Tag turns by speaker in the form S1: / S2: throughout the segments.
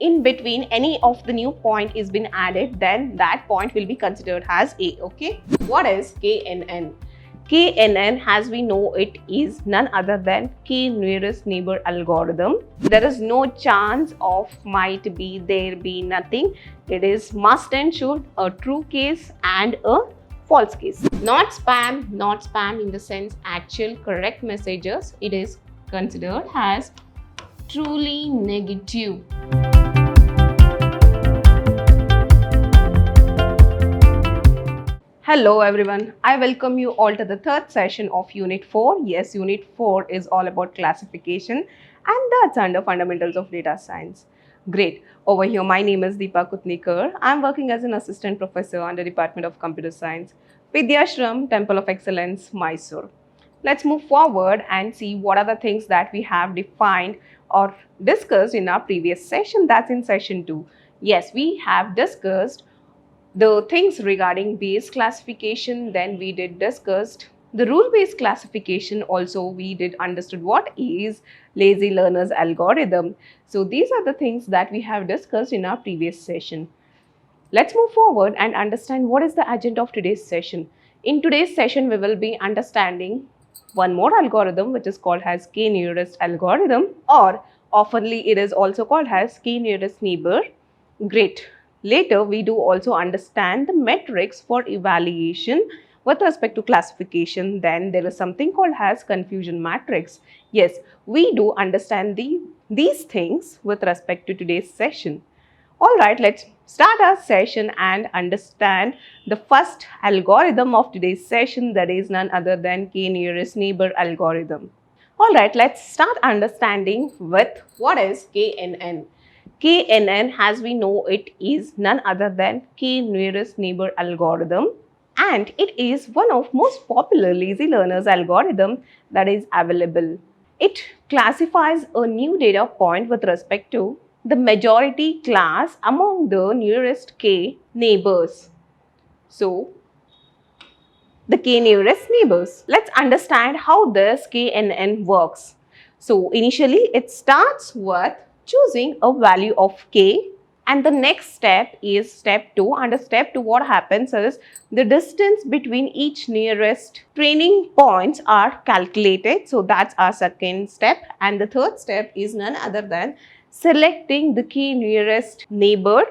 S1: in between any of the new point is been added, then that point will be considered as A. Okay. What is KNN? KNN, as we know it, is none other than K nearest neighbor algorithm. There is no chance of might be, there be, nothing. It is must and should, a true case and a false case. Not spam in the sense actual correct messages. It is considered as truly negative. Hello everyone, I welcome you all to the third session of Unit 4. Yes, Unit 4 is all about classification and that's under Fundamentals of Data Science. Great. Over here, my name is Deepa Kutnikar. I'm working as an assistant professor under Department of Computer Science, Vidhyaashram, Temple of Excellence, Mysuru. Let's move forward and see what are the things that we have defined or discussed in our previous session. That's in session 2. Yes, we have discussed the things regarding base classification, then we did discussed the rule-based classification. Also we did understood what is lazy learner's algorithm. So these are the things that we have discussed in our previous session. Let's move forward and understand what is the agenda of today's session. In today's session we will be understanding one more algorithm which is called as K nearest algorithm, or oftenly it is also called as K nearest neighbor. Great. Later, we do also understand the metrics for evaluation with respect to classification. Then there is something called as confusion matrix. Yes, we do understand these things with respect to today's session. Alright, let's start our session and understand the first algorithm of today's session, that is none other than K nearest neighbor algorithm. Alright, let's start understanding with what is KNN. KNN, as we know it, is none other than K nearest neighbor algorithm, and it is one of most popular lazy learners algorithm that is available. It classifies a new data point with respect to the majority class among the nearest K neighbors. So, the K nearest neighbors. Let's understand how this KNN works. So, initially it starts with choosing a value of K, and the next step is step 2. Under step 2, what happens is the distance between each nearest training points are calculated. So that's our second step, and the third step is none other than selecting the K nearest neighbor.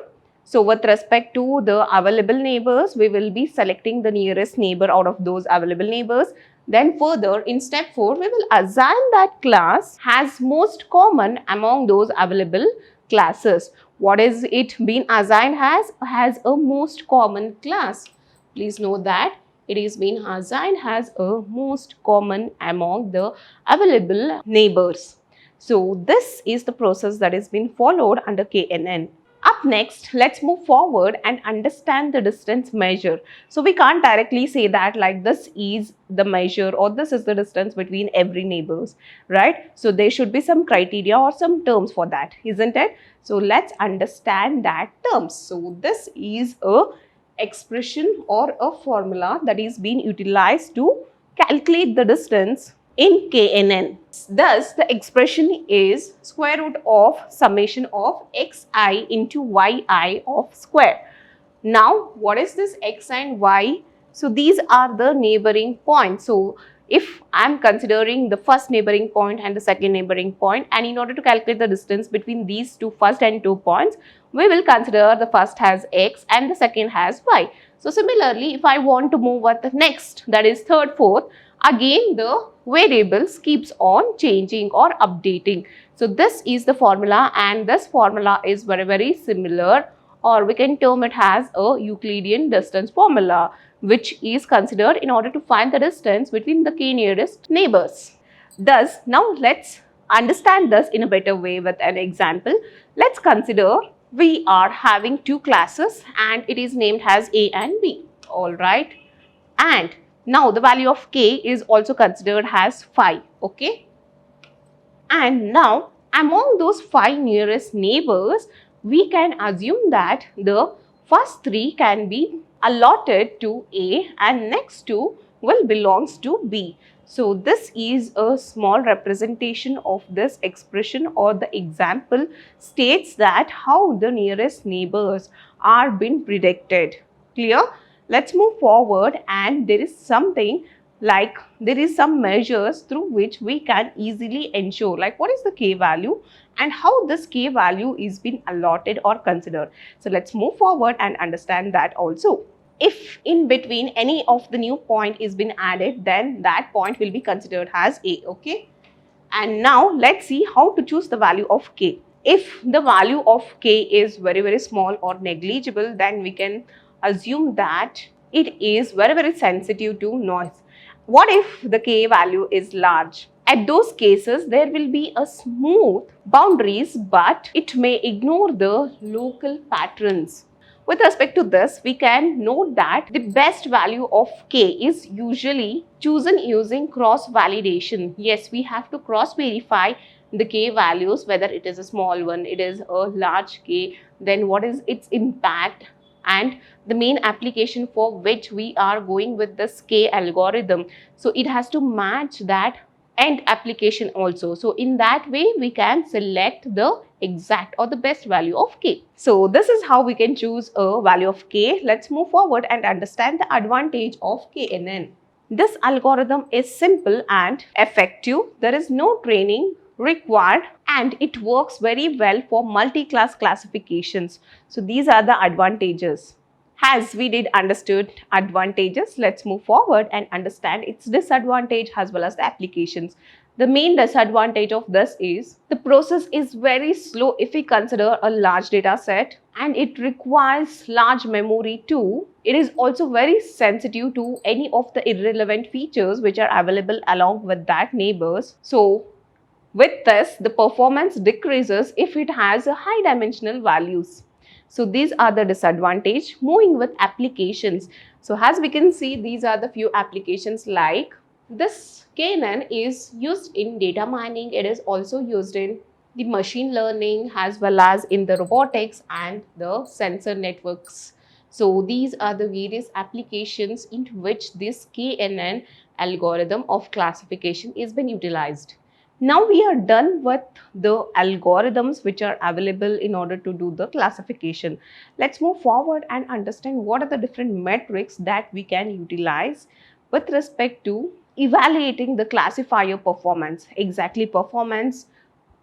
S1: So with respect to the available neighbors, we will be selecting the nearest neighbor out of those available neighbors. Then further, in step 4, we will assign that class as most common among those available classes. What is it being assigned as? Has a most common class. Please note that it is being assigned as a most common among the available neighbors. So this is the process that is being followed under KNN. Up next, let's move forward and understand the distance measure. So we can't directly say that like this is the measure or this is the distance between every neighbors, right? So there should be some criteria or some terms for that, isn't it? So let's understand that terms. So this is a expression or a formula that is being utilized to calculate the distance in KNN. Thus, the expression is square root of summation of xi into yi of square. Now, what is this x and y? So, these are the neighboring points. So, if I am considering the first neighboring point and the second neighboring point, and in order to calculate the distance between these two first and 2 points, we will consider the first has x and the second has y. So, similarly, if I want to move at the next, that is third, fourth, again the variables keeps on changing or updating. So this is the formula, and this formula is very similar, or we can term it as a Euclidean distance formula, which is considered in order to find the distance between the K nearest neighbors. Thus, now let's understand this in a better way with an example. Let's consider we are having 2 classes and it is named as A and B. Alright. And now the value of K is also considered as 5. Okay. And now among those 5 nearest neighbors, we can assume that the first 3 can be allotted to A and next 2 will belongs to B. So this is a small representation of this expression, or the example states that how the nearest neighbors are being predicted. Clear? Let's move forward, and there is something like there is some measures through which we can easily ensure like what is the k value and how this k value is being allotted or considered. So let's move forward and understand that also. If in between any of the new point is been added, then that point will be considered as a. Okay, and now let's see how to choose the value of k. If the value of k is very small or negligible, then we can assume that it is very sensitive to noise. What if the k value is large? At those cases, there will be a smooth boundaries, but it may ignore the local patterns. With respect to this, we can note that the best value of k is usually chosen using cross validation. Yes, we have to cross verify the k values, whether it is a small one, it is a large k, then what is its impact, and the main application for which we are going with this k algorithm. So it has to match that end application also. So in that way, we can select the exact or the best value of k. So this is how we can choose a value of k. Let's move forward and understand the advantage of KNN. This algorithm is simple and effective. There is no training required, and it works very well for multi-class classifications. So these are the advantages. As we did understood advantages, let's move forward and understand its disadvantage as well as the applications. The main disadvantage of this is the process is very slow if we consider a large data set, and it requires large memory too. It is also very sensitive to any of the irrelevant features which are available along with that neighbors. So with this, the performance decreases if it has a high dimensional values. So these are the disadvantage. Moving with applications. So as we can see, these are the few applications like this KNN is used in data mining. It is also used in the machine learning as well as in the robotics and the sensor networks. So these are the various applications in which this KNN algorithm of classification is being utilized. Now we are done with the algorithms which are available in order to do the classification. Let's move forward and understand what are the different metrics that we can utilize with respect to evaluating the classifier performance. Exactly, performance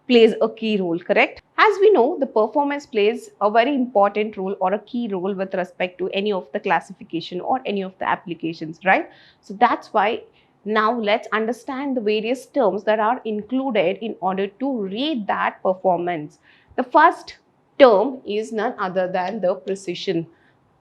S1: plays a key role, correct? As we know, the performance plays a very important role or a key role with respect to any of the classification or any of the applications, right? So that's why now let's understand the various terms that are included in order to rate that performance. The first term is none other than the precision.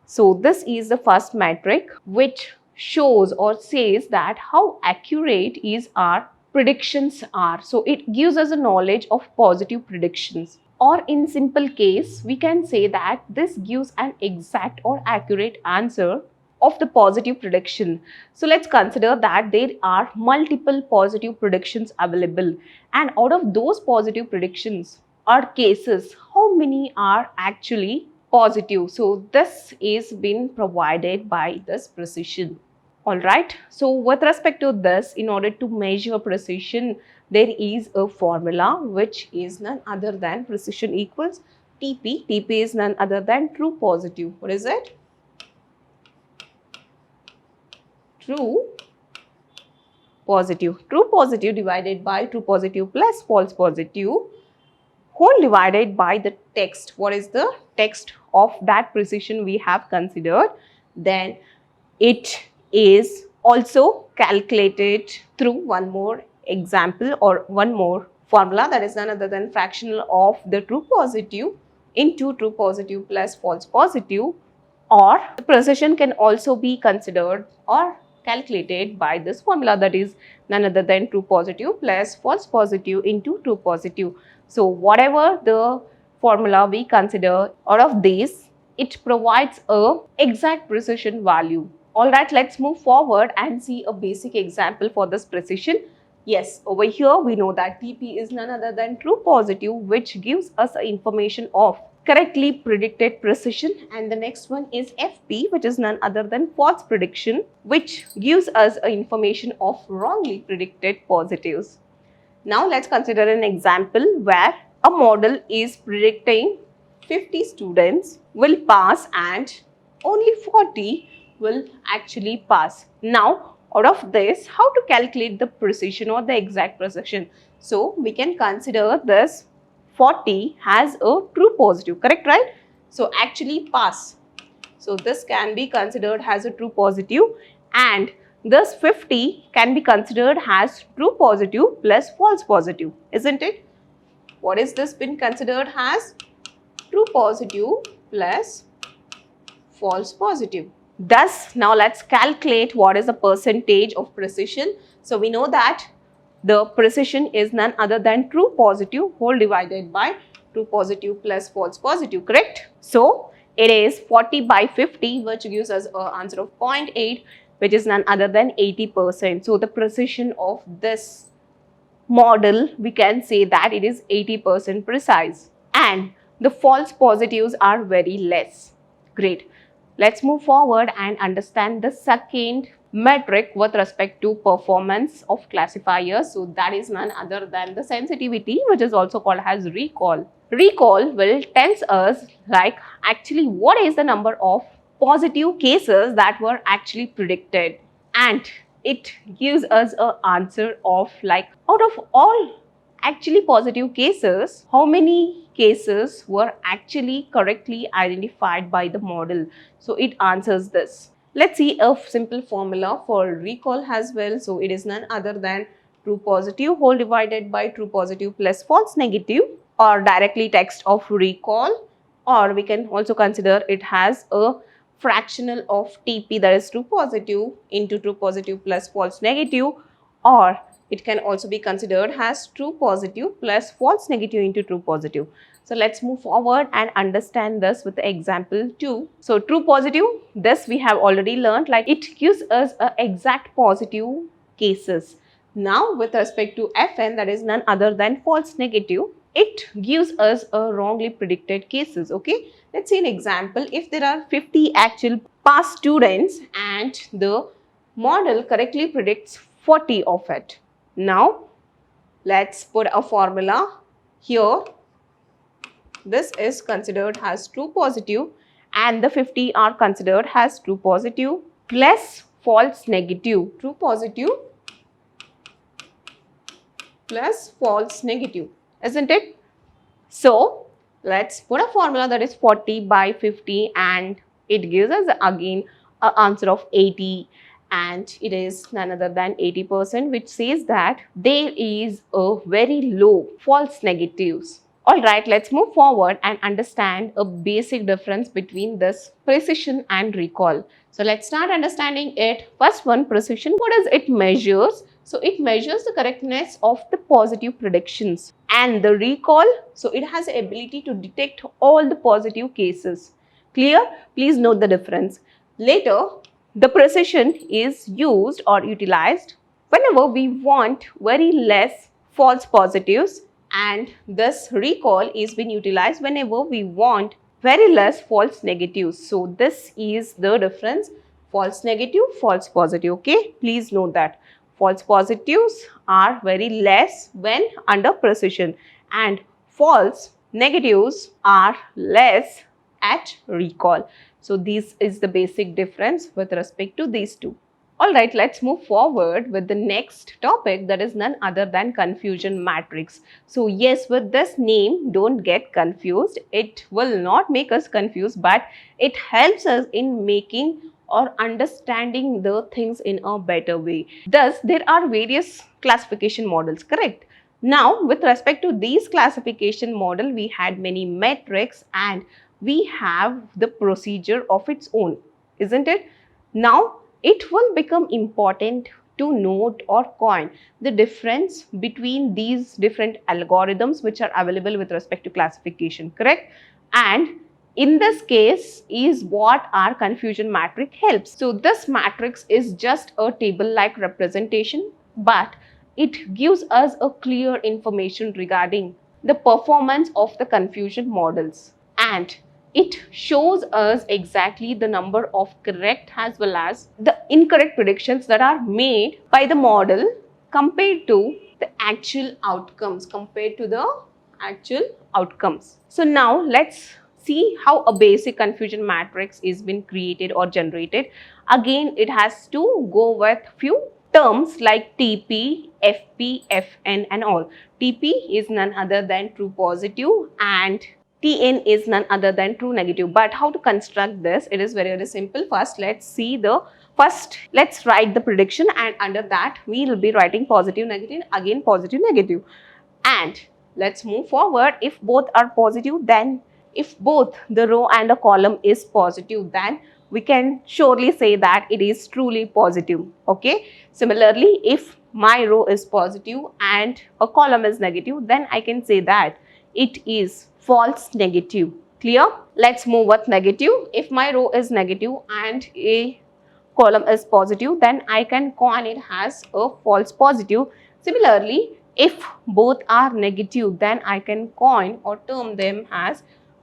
S1: So this is the first metric which shows or says that how accurate is our predictions are. So it gives us a knowledge of positive predictions. Or in simple case, we can say that this gives an exact or accurate answer of the positive prediction. So let's consider that there are multiple positive predictions available, and out of those positive predictions or cases, how many are actually positive? So this is been provided by this precision. Alright, so with respect to this, in order to measure precision, there is a formula which is none other than precision equals TP. TP is none other than true positive. What is it? True positive. True positive divided by true positive plus false positive whole divided by the text. What is the text of that precision we have considered? Then it is also calculated through one more example or one more formula, that is none other than fractional of the true positive into true positive plus false positive, or the precision can also be considered or calculated by this formula, that is none other than true positive plus false positive into true positive. So whatever the formula we consider out of these, it provides a exact precision value. Alright, let's move forward and see a basic example for this precision. Yes, over here we know that TP is none other than true positive, which gives us information of correctly predicted precision, and the next one is FP, which is none other than false prediction, which gives us a information of wrongly predicted positives. Now let's consider an example where a model is predicting 50 students will pass and only 40 will actually pass. Now out of this, how to calculate the precision or the exact precision? So we can consider this 40 has a true positive, correct, right? So actually pass. So this can be considered as a true positive, and this 50 can be considered as true positive plus false positive, isn't it? What is this been considered as? True positive plus false positive. Thus, now let's calculate what is the percentage of precision. So we know that the precision is none other than true positive whole divided by true positive plus false positive, correct? So it is 40 by 50, which gives us an answer of 0.8, which is none other than 80%. So the precision of this model, we can say that it is 80% precise, and the false positives are very less. Great. Let's move forward and understand the second metric with respect to performance of classifiers. So that is none other than the sensitivity, which is also called as recall. Recall will tells us like actually what is the number of positive cases that were actually predicted, and it gives us an answer of like out of all actually positive cases, how many cases were actually correctly identified by the model. So it answers this. Let's see a simple formula for recall as well. So it is none other than true positive whole divided by true positive plus false negative, or directly text of recall, or we can also consider it has a fractional of TP, that is true positive into true positive plus false negative, or it can also be considered as true positive plus false negative into true positive. So let's move forward and understand this with the example 2. So true positive, this we have already learned, like it gives us a exact positive cases. Now with respect to FN, that is none other than false negative, it gives us a wrongly predicted cases. Okay, let's see an example. If there are 50 actual past students and the model correctly predicts 40 of it. Now let's put a formula here. This is considered as true positive and the 50 are considered as true positive plus false negative. True positive plus false negative, isn't it? So let's put a formula, that is 40 by 50, and it gives us again an answer of 80, and it is none other than 80%, which says that there is a very low false negatives. Alright, let's move forward and understand a basic difference between this precision and recall. So let's start understanding it. First one, precision. What does it measures? So it measures the correctness of the positive predictions. And the recall, so it has the ability to detect all the positive cases. Clear? Please note the difference. Later, the precision is used or utilized whenever we want very less false positives, and this recall is being utilized whenever we want very less false negatives. So this is the difference, false negative, false positive. Okay, please note that false positives are very less when under precision, and false negatives are less at recall. So this is the basic difference with respect to these two. Alright, let's move forward with the next topic, that is none other than confusion matrix. So yes, with this name, don't get confused. It will not make us confused, but it helps us in making or understanding the things in a better way. Thus, there are various classification models, correct? Now, with respect to these classification model, we had many metrics and we have the procedure of its own, isn't it? Now, it will become important to note or coin the difference between these different algorithms which are available with respect to classification, correct? And in this case is what our confusion matrix helps. So this matrix is just a table-like representation, but it gives us a clear information regarding the performance of the confusion models. and it shows us exactly the number of correct as well as the incorrect predictions that are made by the model compared to the actual outcomes, So now let's see how a basic confusion matrix is been created or generated. Again, it has to go with few terms like TP, FP, FN and all. TP is none other than true positive and TN is none other than true negative. But how to construct this? It is very simple. First, let's write the prediction, and under that we will be writing positive, negative, again positive, negative. And let's move forward. If both are positive, then if both the row and a column is positive, then we can surely say that it is truly positive. Okay. Similarly, if my row is positive and a column is negative, then I can say that it is false negative. Clear? Let's move with negative. If my row is negative and a column is positive, then I can coin it as a false positive. Similarly, if both are negative, then I can coin or term them as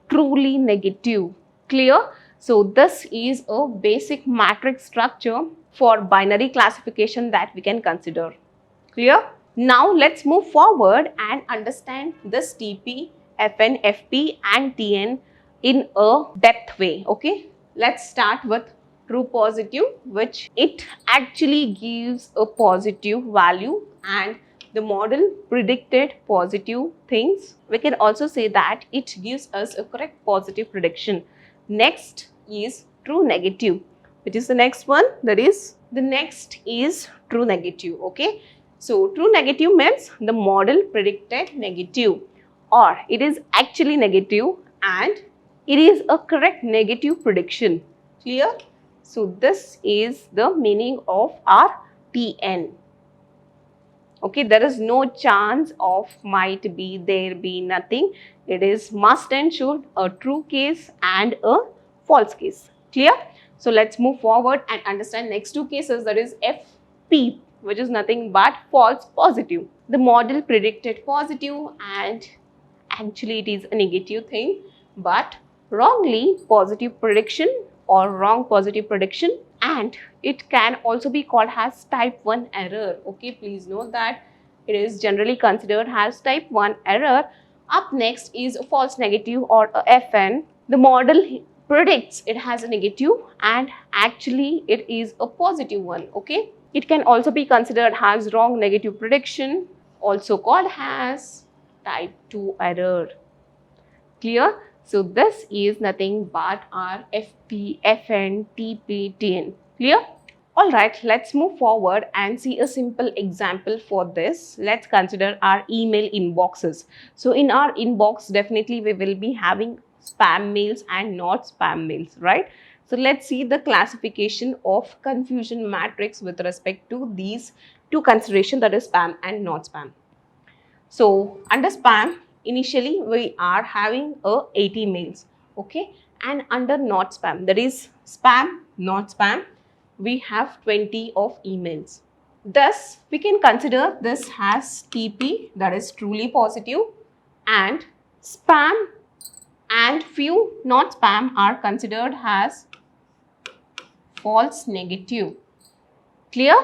S1: truly negative. Clear? So this is a basic matrix structure for binary classification that we can consider. Clear? Now let's move forward and understand this TP, FN, FP and TN in a depth way. Okay, let's start with true positive, which it actually gives a positive value and the model predicted positive things. We can also say that it gives us a correct positive prediction. Next is true negative, which is the next one. That is, the next is true negative. Okay, so true negative means the model predicted negative, or it is actually negative and it is a correct negative prediction. Clear? So this is the meaning of our TN. Okay, there is no chance of might be, there be, nothing. It is must and should, a true case and a false case. Clear? So let's move forward and understand next two cases, that is FP, which is nothing but false positive. The model predicted positive and actually it is a negative thing, but wrongly positive prediction or wrong positive prediction, and it can also be called as type 1 error. Okay, please note that it is generally considered as type 1 error. Up next is a false negative or a FN. The model predicts it has a negative and actually it is a positive one. Okay, it can also be considered as wrong negative prediction, also called as type 2 error. Clear? So this is nothing but our FP, FN, TP, TN. Clear? Alright, let's move forward and see a simple example for this. Let's consider our email inboxes. So in our inbox, definitely we will be having spam mails and not spam mails, right? So let's see the classification of confusion matrix with respect to these two considerations, that is spam and not spam. So under spam, initially we are having 80 mails, okay, and under not spam, that is spam, not spam, we have 20 of emails. Thus, we can consider this as TP, that is truly positive, and spam and few not spam are considered as false negative. Clear?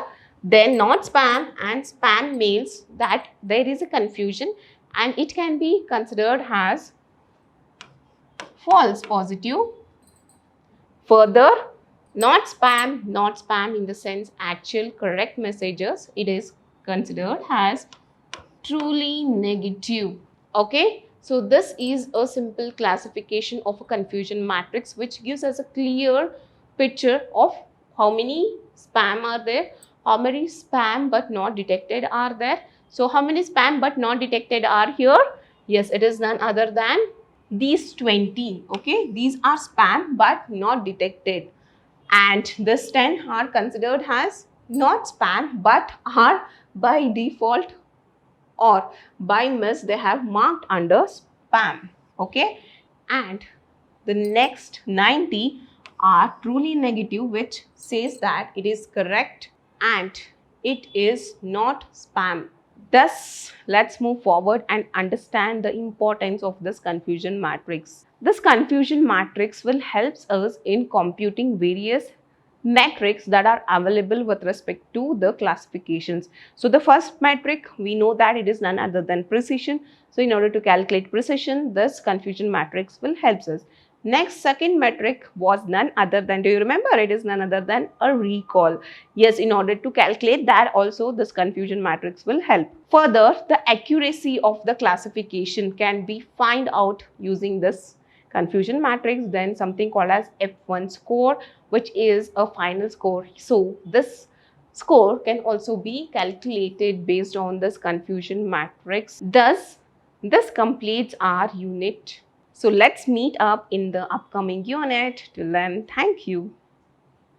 S1: Then not spam and spam mails, that there is a confusion and it can be considered as false positive. Further, not spam in the sense actual correct messages, it is considered as truly negative. Okay, so this is a simple classification of a confusion matrix which gives us a clear picture of how many spam are there, how many spam but not detected are there. So how many spam but not detected are here? Yes, it is none other than these 20. Okay, these are spam but not detected, and this 10 are considered as not spam but are by default or by miss they have marked under spam. Okay, and the next 90 are truly negative, which says that it is correct and it is not spam. Thus, let's move forward and understand the importance of this confusion matrix. This confusion matrix will help us in computing various metrics that are available with respect to the classifications. So the first metric, we know that it is none other than precision. So in order to calculate precision, this confusion matrix will help us. Next, second metric was none other than, do you remember, it is none other than a recall. Yes, in order to calculate that also, this confusion matrix will help. Further, the accuracy of the classification can be find out using this confusion matrix, then something called as F1 score, which is a final score. So this score can also be calculated based on this confusion matrix. Thus, this completes our unit. So let's meet up in the upcoming unit. Till then, thank you.